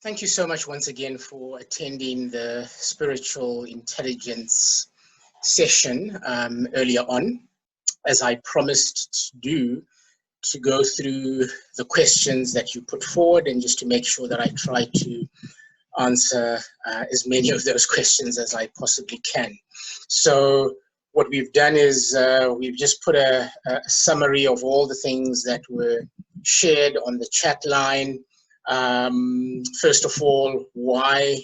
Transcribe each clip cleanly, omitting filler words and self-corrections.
Thank you so much once again for attending the spiritual intelligence session earlier on. As I promised to do, to go through the questions that you put forward and just to make sure that I try to answer as many of those questions as I possibly can. So what we've done is we've just put a summary of all the things that were shared on the chat line. First of all, why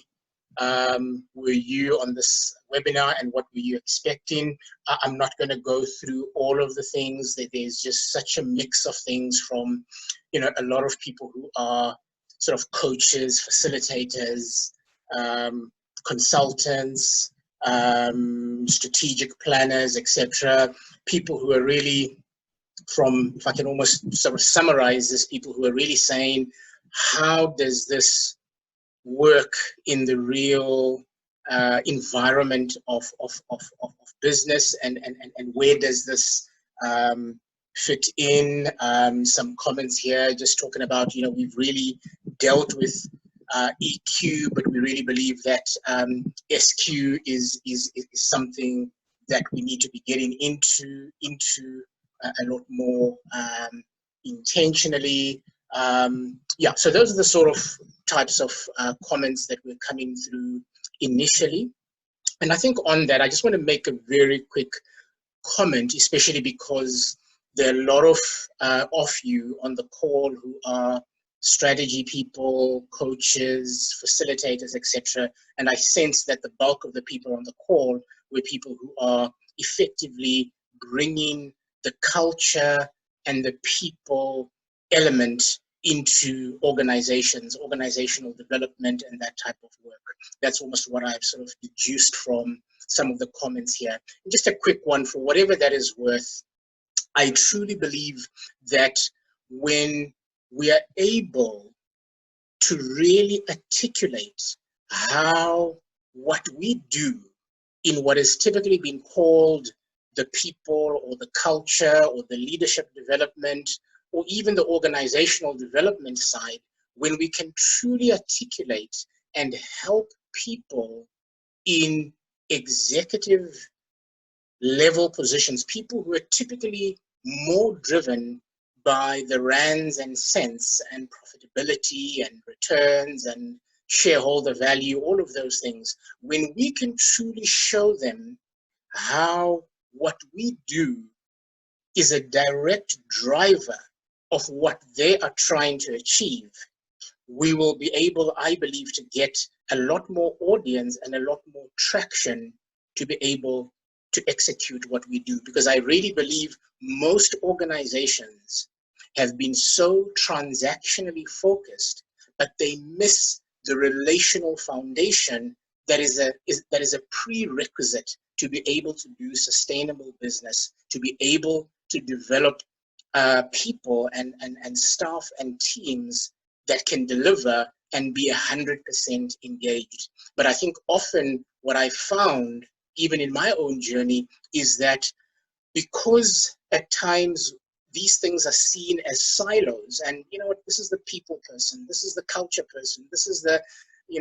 were you on this webinar and what were you expecting? I'm not going to go through all of the things. There's just such a mix of things from, a lot of people who are sort of coaches, facilitators, consultants, strategic planners, etc. People who are really from, if I can almost sort of summarize this, people who are really saying, how does this work in the real environment of business, and where does this fit in? Some comments here just talking about, we've really dealt with EQ, but we really believe that SQ is something that we need to be getting into a lot more intentionally. Yeah, so those are the sort of types of comments that were coming through initially. And I think on that, I just want to make a very quick comment, especially because there are a lot of you on the call who are strategy people, coaches, facilitators, etc. And I sense that the bulk of the people on the call were people who are effectively bringing the culture and the people element into organizations, organizational development, and that type of work. That's almost what I've sort of deduced from some of the comments here. And just a quick one, for whatever that is worth, I truly believe that when we are able to really articulate how what we do in what is typically been called the people or the culture or the leadership development or even the organizational development side, when we can truly articulate and help people in executive level positions, people who are typically more driven by the rands and cents and profitability and returns and shareholder value, all of those things, when we can truly show them how what we do is a direct driver of what they are trying to achieve, we will be able, I believe, to get a lot more audience and a lot more traction to be able to execute what we do. Because I really believe most organizations have been so transactionally focused, but they miss the relational foundation that is a prerequisite to be able to do sustainable business, to be able to develop people and staff and teams that can deliver and be 100% engaged. But I think often what I found, even in my own journey, is that because at times these things are seen as silos, and this is the people person, this is the culture person, this is the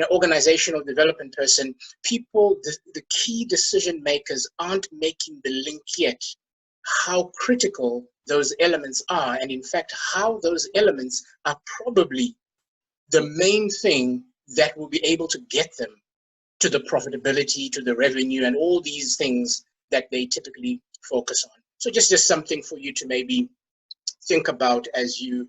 organizational development person, people, the key decision makers aren't making the link yet how critical those elements are, and in fact how those elements are probably the main thing that will be able to get them to the profitability, to the revenue, and all these things that they typically focus on. So just something for you to maybe think about as you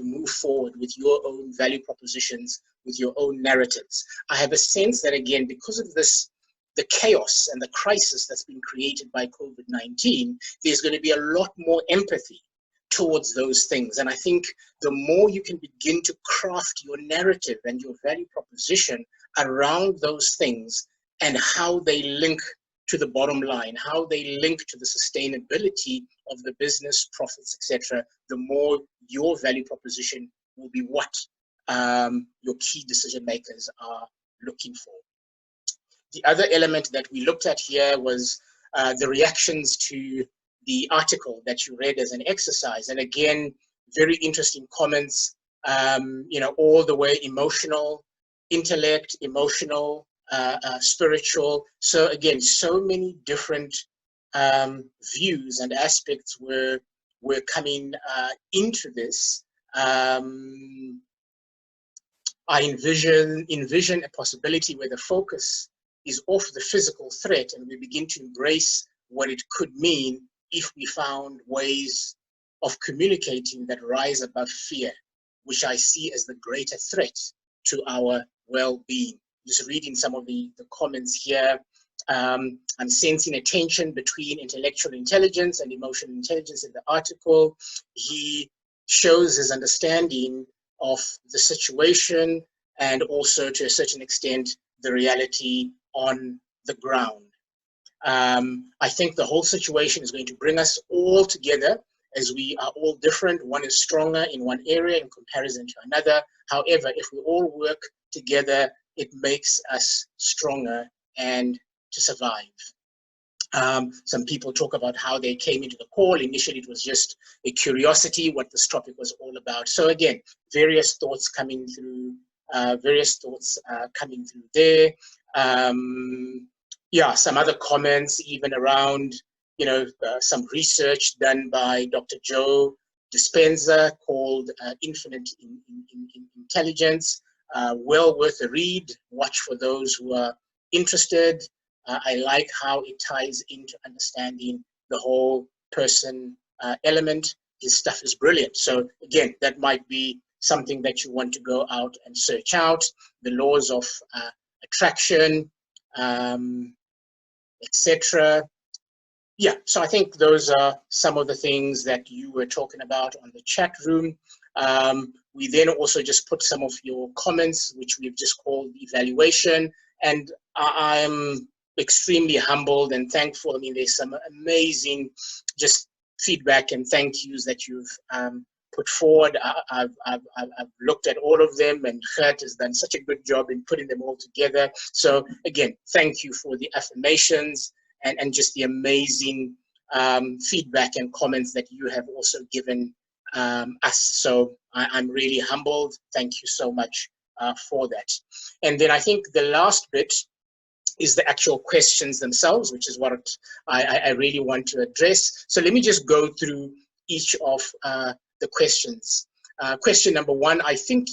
move forward with your own value propositions, with your own narratives. I have a sense that, again, because of this, the chaos and the crisis that's been created by COVID-19, there's going to be a lot more empathy towards those things. And I think the more you can begin to craft your narrative and your value proposition around those things and how they link to the bottom line, how they link to the sustainability of the business, profits, etc., the more your value proposition will be what your key decision makers are looking for. The other element that we looked at here was the reactions to the article that you read as an exercise. And again, very interesting comments. all the way emotional, intellect, emotional, spiritual. So again, so many different views and aspects were coming into this. I envision a possibility where the focus is off the physical threat and we begin to embrace what it could mean if we found ways of communicating that rise above fear, which I see as the greater threat to our well-being. Just reading some of the comments here, I'm sensing a tension between intellectual intelligence and emotional intelligence in the article. He shows his understanding of the situation and also, to a certain extent, the reality on the ground. I think the whole situation is going to bring us all together as we are all different. One is stronger in one area in comparison to another. However, if we all work together, it makes us stronger and to survive. Some people talk about how they came into the call. Initially, it was just a curiosity what this topic was all about. So again, various thoughts coming through there. Yeah, some other comments even around, some research done by Dr. Joe Dispenza called Infinite Intelligence. Well worth a read. Watch for those who are interested. I like how it ties into understanding the whole person element. His stuff is brilliant. So again, that might be something that you want to go out and search out. The laws of attraction, etc. Yeah, so I think those are some of the things that you were talking about on the chat room. We then also just put some of your comments, which we've just called evaluation. And I'm extremely humbled and thankful. I mean, there's some amazing just feedback and thank yous that you've put forward. I've looked at all of them, and Gert has done such a good job in putting them all together. So again, thank you for the affirmations and just the amazing feedback and comments that you have also given us. So I'm really humbled. Thank you so much for that. And then I think the last bit is the actual questions themselves, which is what I really want to address. So let me just go through each of the questions. Question number one, I think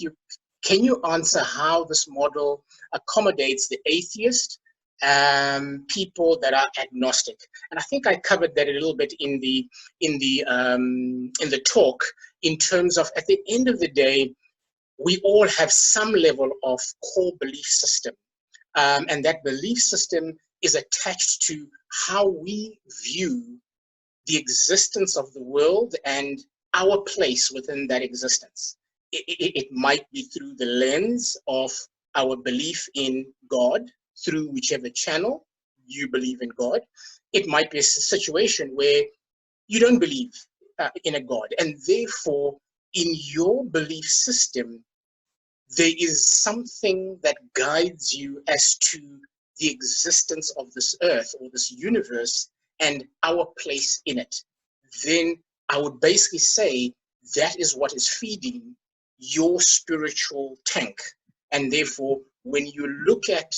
can you answer how this model accommodates the atheist, people that are agnostic? And I think I covered that a little bit in the talk, in terms of, at the end of the day, we all have some level of core belief system. And that belief system is attached to how we view the existence of the world and our place within that existence. It might be through the lens of our belief in God, through whichever channel you believe in God. It might be a situation where you don't believe in a God, and therefore in your belief system, there is something that guides you as to the existence of this earth or this universe and our place in it. Then I would basically say that is what is feeding your spiritual tank. And therefore, when you look at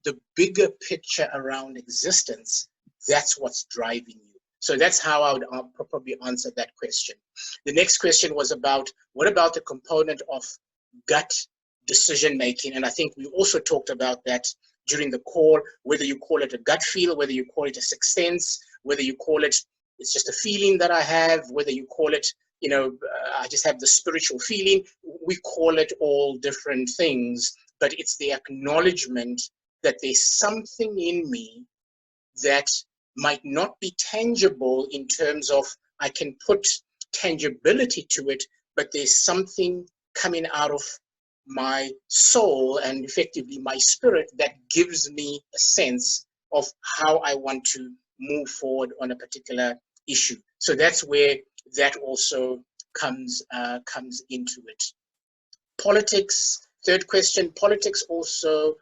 the bigger picture around existence, that's what's driving you. So that's how I would probably answer that question. The next question was about, what about the component of gut decision making? And I think we also talked about that during the call, whether you call it a gut feel, whether you call it a sixth sense, whether you call it, it's just a feeling that I have, whether you call it, I just have the spiritual feeling. We call it all different things, but it's the acknowledgement that there's something in me that might not be tangible in terms of I can put tangibility to it, but there's something coming out of my soul and effectively my spirit that gives me a sense of how I want to move forward on a particular issue. So that's where that also comes into it. Politics, third question, politics also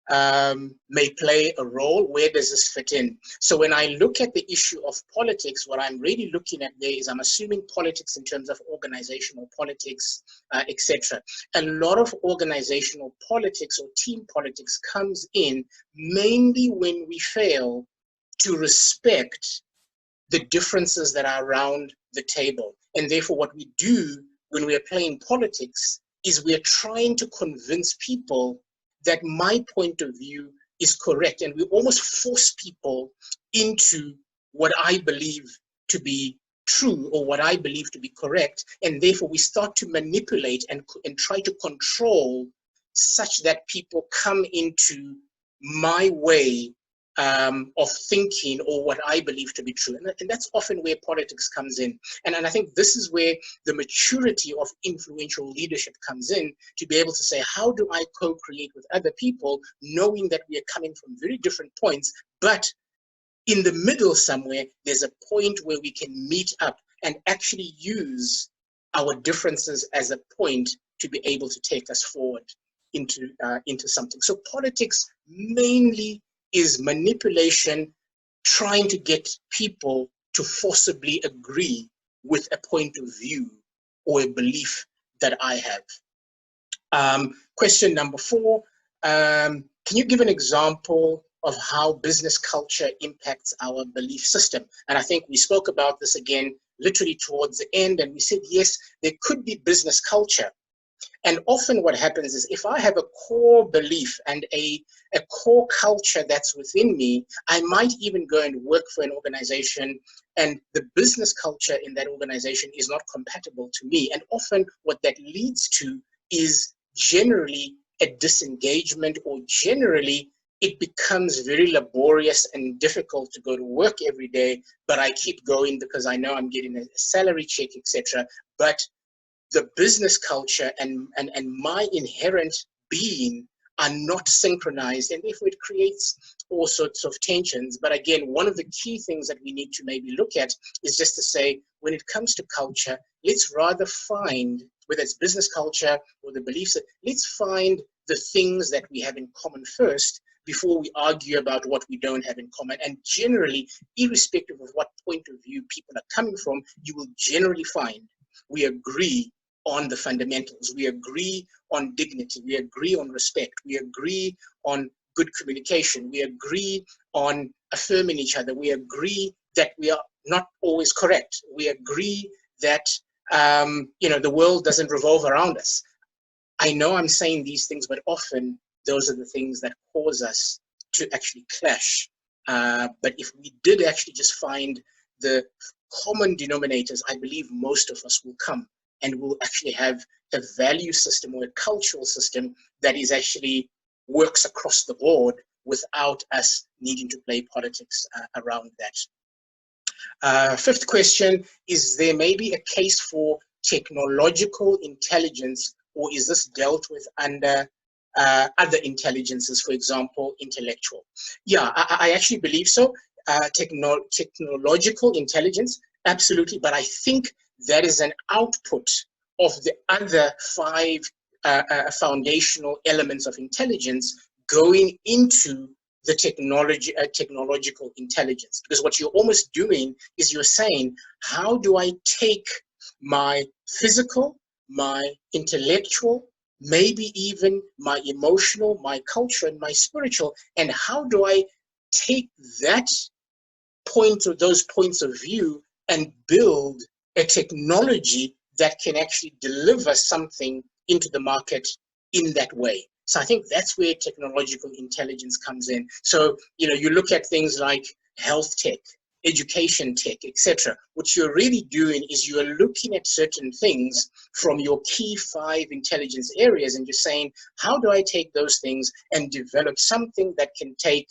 may play a role. Where does this fit in? So when I look at the issue of politics, what I'm really looking at there is I'm assuming politics in terms of organizational politics, etc. A lot of organizational politics or team politics comes in mainly when we fail to respect the differences that are around the table. And therefore, what we do when we are playing politics is we are trying to convince people that my point of view is correct. And we almost force people into what I believe to be true or what I believe to be correct. And therefore, we start to manipulate and try to control such that people come into my way of thinking or what I believe to be true. And that's often where politics comes in. And I think this is where the maturity of influential leadership comes in, to be able to say, how do I co-create with other people, knowing that we are coming from very different points, but in the middle somewhere, there's a point where we can meet up and actually use our differences as a point to be able to take us forward into something. So politics mainly is manipulation, trying to get people to forcibly agree with a point of view or a belief that I have. Question number 4, can you give an example of how business culture impacts our belief system? And I think we spoke about this again literally towards the end, and we said, yes, there could be business culture. And often what happens is if I have a core belief and a core culture that's within me, I might even go and work for an organization and the business culture in that organization is not compatible to me. And often what that leads to is generally a disengagement, or generally it becomes very laborious and difficult to go to work every day, but I keep going because I know I'm getting a salary check, etc. But the business culture and my inherent being are not synchronized, and therefore it creates all sorts of tensions. But again, one of the key things that we need to maybe look at is just to say, when it comes to culture, let's rather find, whether it's business culture or the beliefs, let's find the things that we have in common first before we argue about what we don't have in common. And generally, irrespective of what point of view people are coming from, you will generally find we agree on the fundamentals. We agree on dignity. We agree on respect. We agree on good communication. We agree on affirming each other. We agree that we are not always correct. We agree that the world doesn't revolve around us. I know I'm saying these things, but often those are the things that cause us to actually clash. But if we did actually just find the common denominators, I believe most of us will come and will actually have a value system or a cultural system that is actually works across the board without us needing to play politics around that. 5th question, is there maybe a case for technological intelligence, or is this dealt with under other intelligences, for example, intellectual? Yeah, I actually believe so. Technological intelligence, absolutely, but I think that is an output of the other 5 foundational elements of intelligence going into the technological intelligence. Because what you're almost doing is you're saying, how do I take my physical, my intellectual, maybe even my emotional, my culture, and my spiritual, and how do I take that point, or those points of view, and build a technology that can actually deliver something into the market in that way. So I think that's where technological intelligence comes in. So, you look at things like health tech, education tech, etc. What you're really doing is you're looking at certain things from your key 5 intelligence areas, and you're saying, how do I take those things and develop something that can take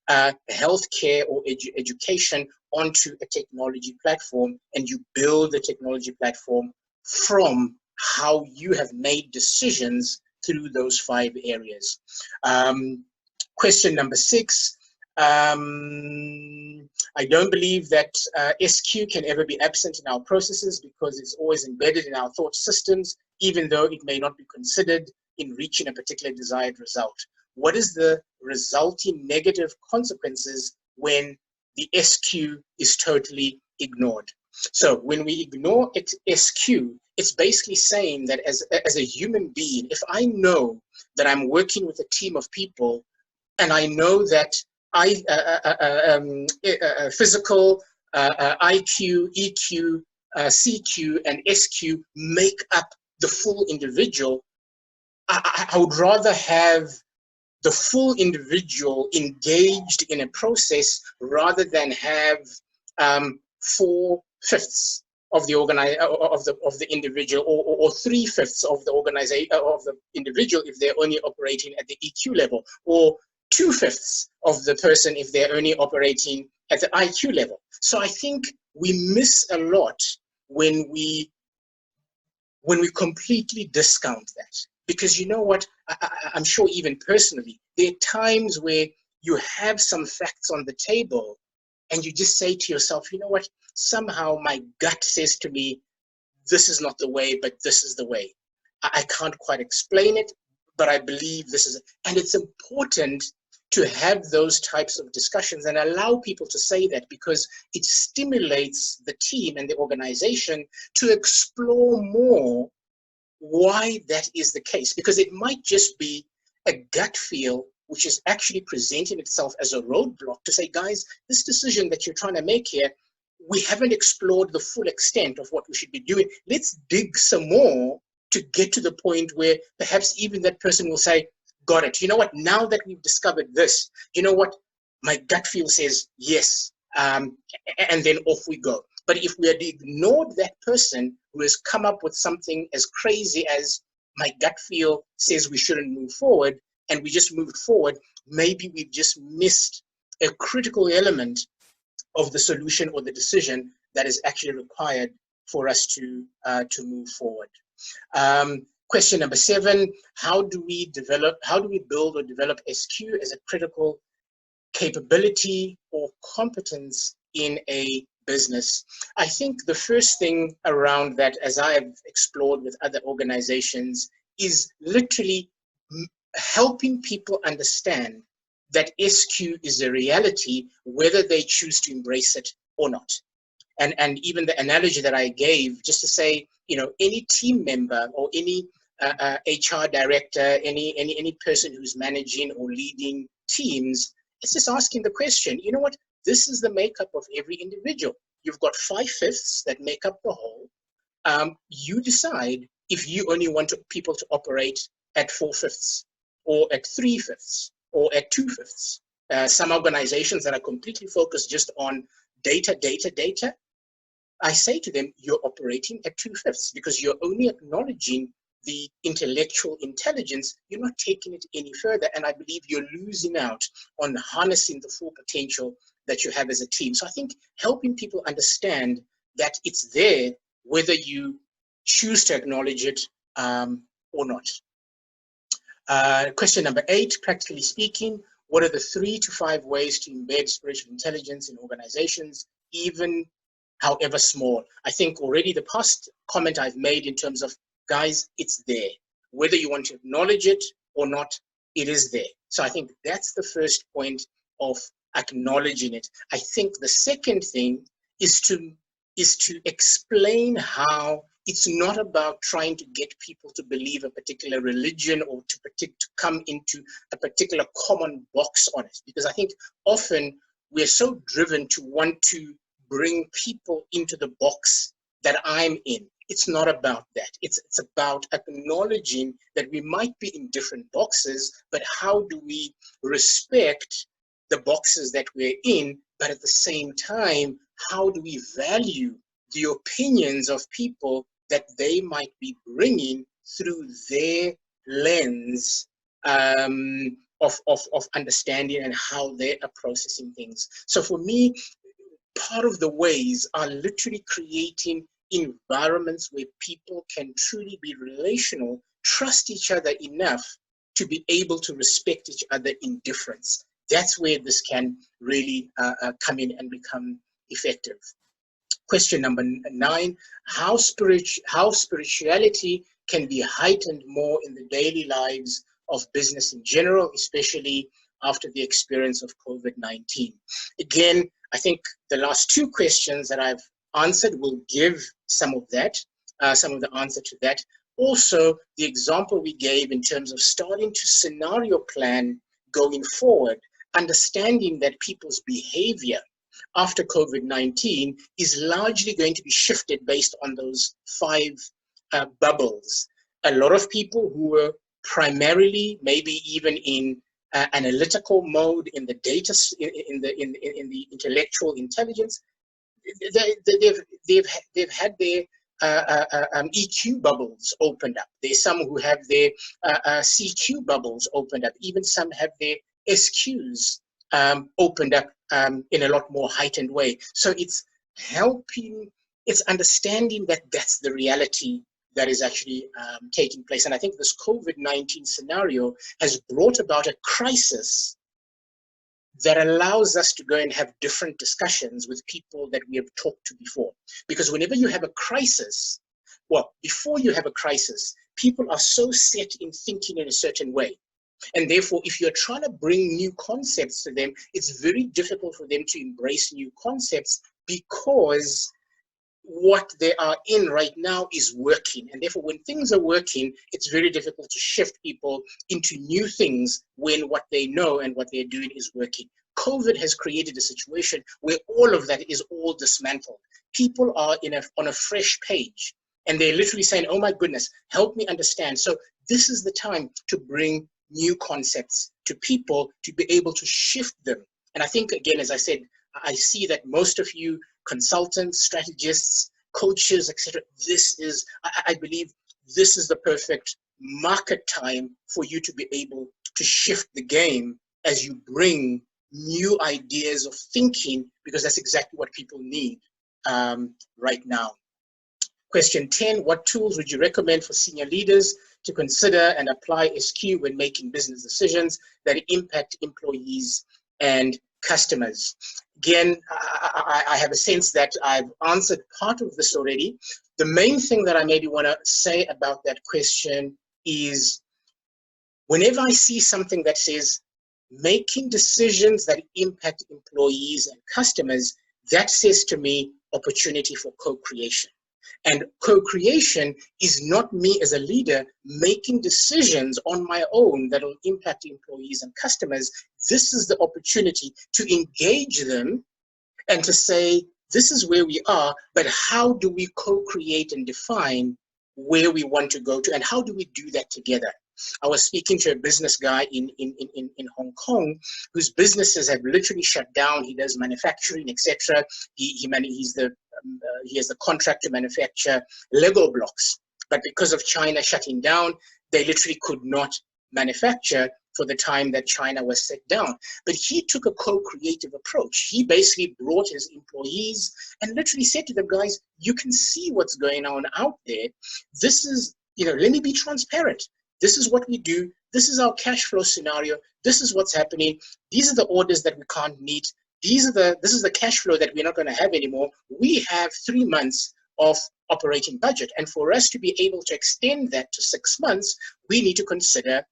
healthcare or education onto a technology platform, and you build the technology platform from how you have made decisions through those 5 areas. Question number 6. I don't believe that SQ can ever be absent in our processes, because it's always embedded in our thought systems, even though it may not be considered in reaching a particular desired result. what is the resulting negative consequences when the SQ is totally ignored. So when we ignore SQ, it's basically saying that as a human being, if I know that I'm working with a team of people and I know that physical, IQ, EQ, CQ, and SQ make up the full individual, I would rather have the full individual engaged in a process rather than have 4/5 of the of the individual, or 3/5 of the organization of the individual if they're only operating at the EQ level, or 2/5 of the person if they're only operating at the IQ level. So I think we miss a lot when we completely discount that. Because you know what, I'm sure even personally, there are times where you have some facts on the table and you just say to yourself, you know what, somehow my gut says to me, this is not the way, but this is the way. I can't quite explain it, but I believe this is, and it's important to have those types of discussions and allow people to say that, because it stimulates the team and the organization to explore more why that is the case, because it might just be a gut feel which is actually presenting itself as a roadblock to say, guys, this decision that you're trying to make here, we haven't explored the full extent of what we should be doing. Let's dig some more to get to the point where perhaps even that person will say, got it. You know what, now that we've discovered this, you know what, my gut feel says yes, and then off we go. But if we had ignored that person who has come up with something as crazy as my gut feel says we shouldn't move forward, and we just moved forward, maybe we've just missed a critical element of the solution or the decision that is actually required for us to move forward. Question number 7, how do we build or develop SQ as a critical capability or competence in a business? I think the first thing around that, as I have explored with other organizations, is literally helping people understand that SQ is a reality, whether they choose to embrace it or not. And even the analogy that I gave, just to say, you know, any team member or any HR director, any person who's managing or leading teams, it's just asking the question, you know what, this is the makeup of every individual. You've got 5/5 that make up the whole. You decide if you only want people to operate at 4/5 or at 3/5 or at 2/5. Some organizations that are completely focused just on data, I say to them, you're operating at 2/5 because you're only acknowledging the intellectual intelligence. You're not taking it any further. And I believe you're losing out on harnessing the full potential that you have as a team. So I think helping people understand that it's there, whether you choose to acknowledge it or not. Question number 8, practically speaking, what are the 3 to 5 ways to embed spiritual intelligence in organizations, even however small? I think already the past comment I've made in terms of, guys, it's there. Whether you want to acknowledge it or not, it is there. So I think that's the first point of acknowledging it. I think the second thing is to explain how it's not about trying to get people to believe a particular religion or to come into a particular common box on it. Because I think often we're so driven to want to bring people into the box that I'm in. It's not about that. It's about acknowledging that we might be in different boxes, but how do we respect the boxes that we're in, but at the same time, how do we value the opinions of people that they might be bringing through their lens of understanding and how they are processing things. So for me, part of the ways are literally creating environments where people can truly be relational, trust each other enough to be able to respect each other in difference. That's where this can really come in and become effective. Question number 9, how spirituality can be heightened more in the daily lives of business in general, especially after the experience of COVID-19. Again, I think the last two questions that I've answered will give some of that, some of the answer to that. Also, the example we gave in terms of starting to scenario plan going forward, understanding that people's behavior after COVID-19 is largely going to be shifted based on those 5 bubbles. A lot of people who were primarily, maybe even in analytical mode, in the data, in the intellectual intelligence, they've had their EQ bubbles opened up. There's some who have their CQ bubbles opened up. Even some have their SQs opened up in a lot more heightened way. So it's helping, it's understanding that that's the reality that is actually taking place. And I think this COVID-19 scenario has brought about a crisis that allows us to go and have different discussions with people that we have talked to before. Because whenever you have a crisis, well, before you have a crisis, people are so set in thinking in a certain way. And therefore, if you're trying to bring new concepts to them, it's very difficult for them to embrace new concepts because what they are in right now is working. And therefore, when things are working, it's very difficult to shift people into new things when what they know and what they're doing is working. COVID has created a situation where all of that is all dismantled. People are on a fresh page, and they're literally saying, oh my goodness, help me understand. So this is the time to bring new concepts to people to be able to shift them. And I think, again, as I said, I see that most of you consultants, strategists, coaches, etc., I believe this is the perfect market time for you to be able to shift the game as you bring new ideas of thinking, because that's exactly what people need right now. Question 10, what tools would you recommend for senior leaders to consider and apply SQ when making business decisions that impact employees and customers? Again, I have a sense that I've answered part of this already. The main thing that I maybe want to say about that question is whenever I see something that says making decisions that impact employees and customers, that says to me opportunity for co-creation. And co-creation is not me as a leader making decisions on my own that will impact employees and customers. This is the opportunity to engage them and to say, this is where we are, but how do we co-create and define where we want to go to, and how do we do that together? I was speaking to a business guy in Hong Kong whose businesses have literally shut down. He does manufacturing, etc. He has the contract to manufacture Lego blocks, but because of China shutting down, they literally could not manufacture for the time that China was set down. But he took a co-creative approach. He basically brought his employees and literally said to them, guys, you can see what's going on out there. This is, let me be transparent. This is what we do. This is our cash flow scenario. This is what's happening. These are the orders that we can't meet. This is the cash flow that we're not going to have anymore. We have 3 months of operating budget. And for us to be able to extend that to 6 months, we need to consider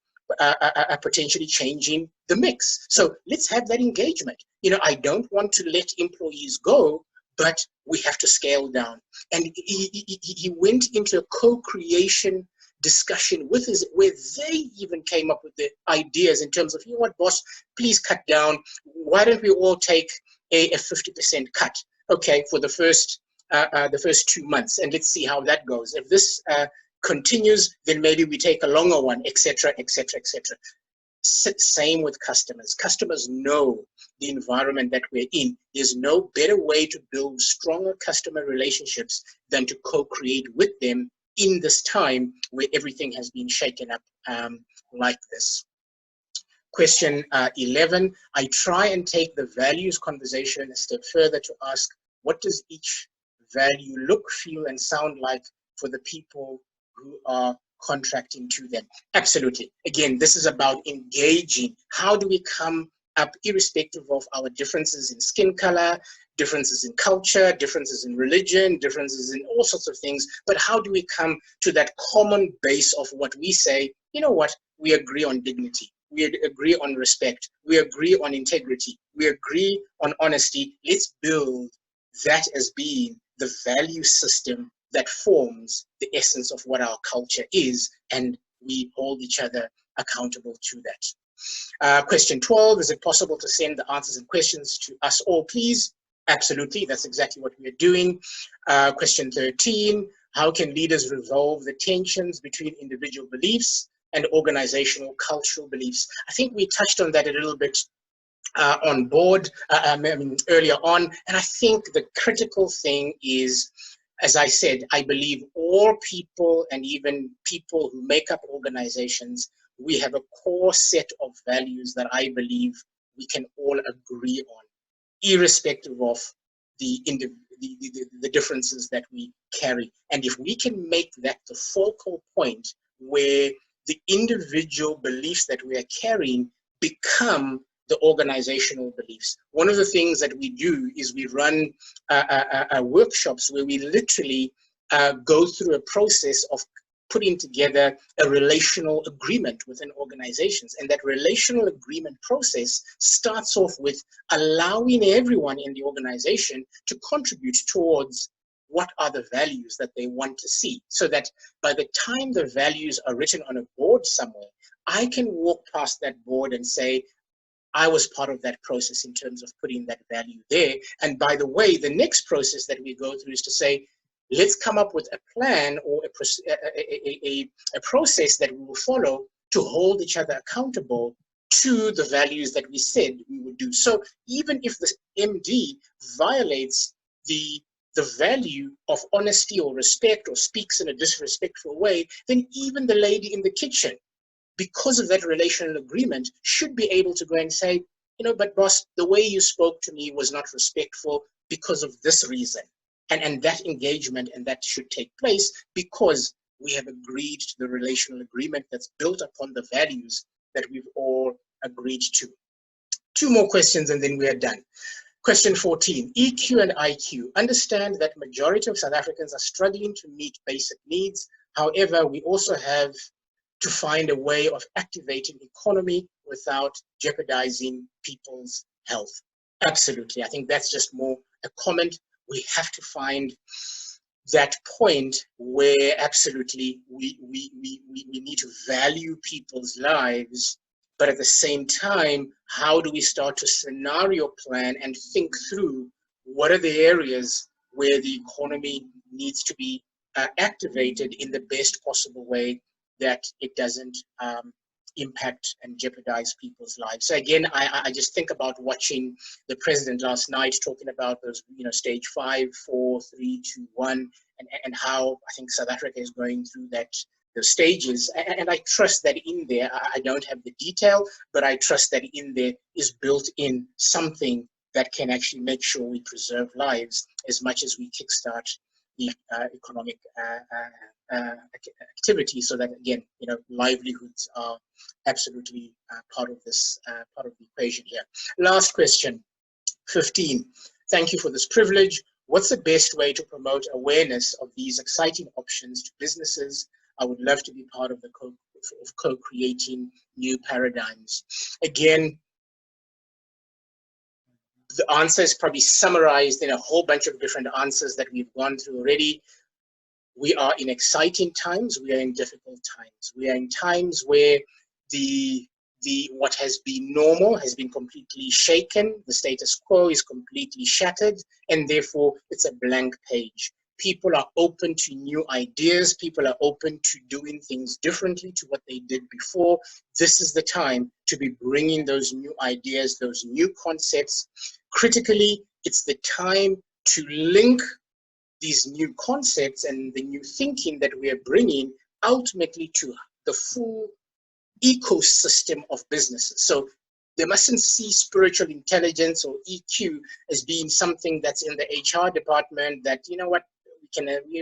potentially changing the mix. So let's have that engagement. I don't want to let employees go, but we have to scale down. And he went into a co-creation discussion with where they even came up with the ideas in terms of, you know what, boss, please cut down. Why don't we all take a 50% cut, okay, for the first 2 months, and let's see how that goes. If this continues, then maybe we take a longer one, etc., etc., etc. Same with customers. Customers know the environment that we're in. There's no better way to build stronger customer relationships than to co-create with them in this time where everything has been shaken up like this. Question 11, I try and take the values conversation a step further to ask, what does each value look, feel, and sound like for the people who are contracting to them? Absolutely. Again, this is about engaging. How do we come up, irrespective of our differences in skin color, differences in culture, differences in religion, differences in all sorts of things, but how do we come to that common base of what we say, you know what, we agree on dignity, we agree on respect, we agree on integrity, we agree on honesty. Let's build that as being the value system that forms the essence of what our culture is, and we hold each other accountable to that. Question 12, is it possible to send the answers and questions to us all, please? Absolutely, that's exactly what we are doing. Question 13, how can leaders resolve the tensions between individual beliefs and organizational cultural beliefs? I think we touched on that a little bit on board, earlier on, and I think the critical thing is, as I said, I believe all people, and even people who make up organizations, we have a core set of values that I believe we can all agree on, irrespective of the differences that we carry. And if we can make that the focal point where the individual beliefs that we are carrying become the organizational beliefs. One of the things that we do is we run workshops where we literally go through a process of putting together a relational agreement within organizations. And that relational agreement process starts off with allowing everyone in the organization to contribute towards what are the values that they want to see, so that by the time the values are written on a board somewhere, I can walk past that board and say, I was part of that process in terms of putting that value there. And by the way, the next process that we go through is to say, let's come up with a plan or a process that we will follow to hold each other accountable to the values that we said we would do. So even if the MD violates the value of honesty or respect, or speaks in a disrespectful way, then even the lady in the kitchen, because of that relational agreement, should be able to go and say, but boss, the way you spoke to me was not respectful because of this reason. And that engagement, and that should take place because we have agreed to the relational agreement that's built upon the values that we've all agreed to. 2 more questions and then we are done. Question 14, EQ and IQ. Understand that majority of South Africans are struggling to meet basic needs. However, we also have to find a way of activating economy without jeopardizing people's health. Absolutely. I think that's just more a comment. We have to find that point where absolutely we need to value people's lives, but at the same time, how do we start to scenario plan and think through what are the areas where the economy needs to be activated in the best possible way, that it doesn't impact and jeopardize people's lives. So again, I just think about watching the president last night talking about those, stage 5, 4, 3, 2, 1, and how I think South Africa is going through those stages. And I trust that in there, I don't have the detail, but I trust that in there is built in something that can actually make sure we preserve lives as much as we kickstart the economic activity, so that again, livelihoods are absolutely part of this, part of the equation here. Last question, 15. Thank you for this privilege. What's the best way to promote awareness of these exciting options to businesses? I would love to be part of the co-creating new paradigms. Again, the answer is probably summarized in a whole bunch of different answers that we've gone through already. We are in exciting times. We are in difficult times. We are in times where what has been normal has been completely shaken. The status quo is completely shattered, and therefore it's a blank page. People are open to new ideas. People are open to doing things differently to what they did before. This is the time to be bringing those new ideas, those new concepts. Critically, it's the time to link these new concepts and the new thinking that we are bringing ultimately to the full ecosystem of businesses. So they mustn't see spiritual intelligence or EQ as being something that's in the HR department that,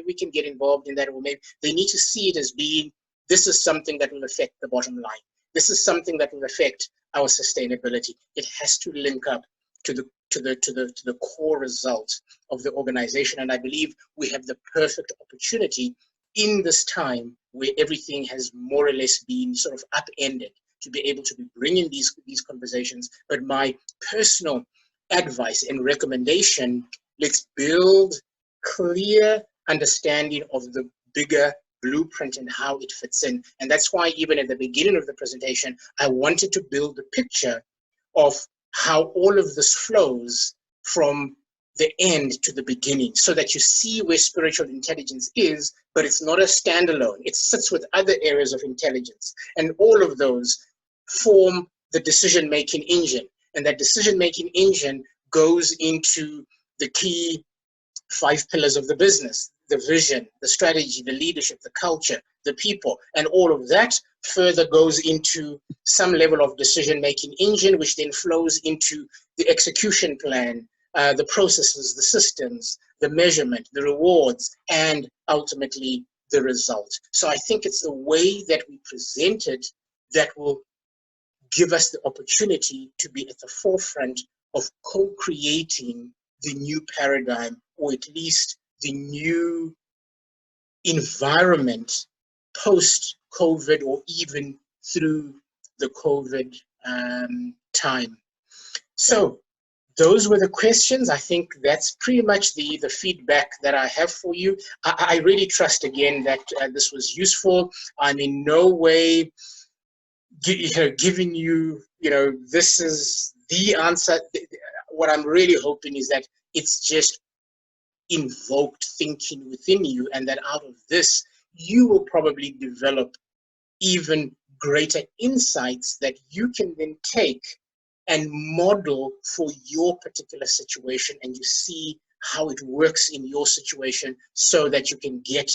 we can get involved in that, or maybe they need to see it as being, this is something that will affect the bottom line. This is something that will affect our sustainability. It has to link up to the core result of the organization. And I believe we have the perfect opportunity in this time where everything has more or less been sort of upended, to be able to be bringing these conversations. But my personal advice and recommendation, let's build clear understanding of the bigger blueprint and how it fits in. And that's why even at the beginning of the presentation, I wanted to build a picture of how all of this flows from the end to the beginning, so that you see where spiritual intelligence is, but it's not a standalone. It sits with other areas of intelligence. And all of those form the decision-making engine. And that decision-making engine goes into the key 5 pillars of the business: the vision, the strategy, the leadership, the culture, the people. And all of that further goes into some level of decision-making engine, which then flows into the execution plan, the processes, the systems, the measurement, the rewards, and ultimately the result. So I think it's the way that we present it that will give us the opportunity to be at the forefront of co-creating the new paradigm, or at least the new environment post-COVID, or even through the COVID time. So those were the questions. I think that's pretty much the feedback that I have for you. I really trust, again, that this was useful. I'm in no way giving you, this is the answer. What I'm really hoping is that it's just invoked thinking within you, and that out of this, you will probably develop even greater insights that you can then take and model for your particular situation, and you see how it works in your situation, so that you can get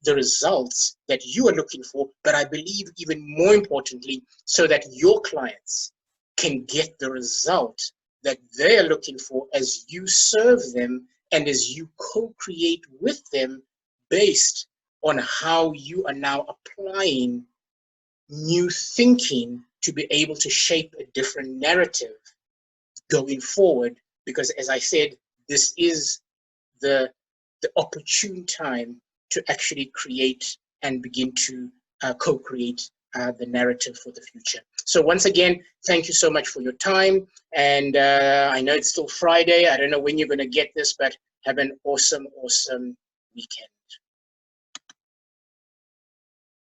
the results that you are looking for. But I believe even more importantly, so that your clients can get the result that they are looking for as you serve them and as you co-create with them, based on how you are now applying new thinking to be able to shape a different narrative going forward. Because, as I said, this is the opportune time to actually create and begin to co-create the narrative for the future. So once again, thank you so much for your time. And I know it's still Friday. I don't know when you're going to get this, but have an awesome, awesome weekend.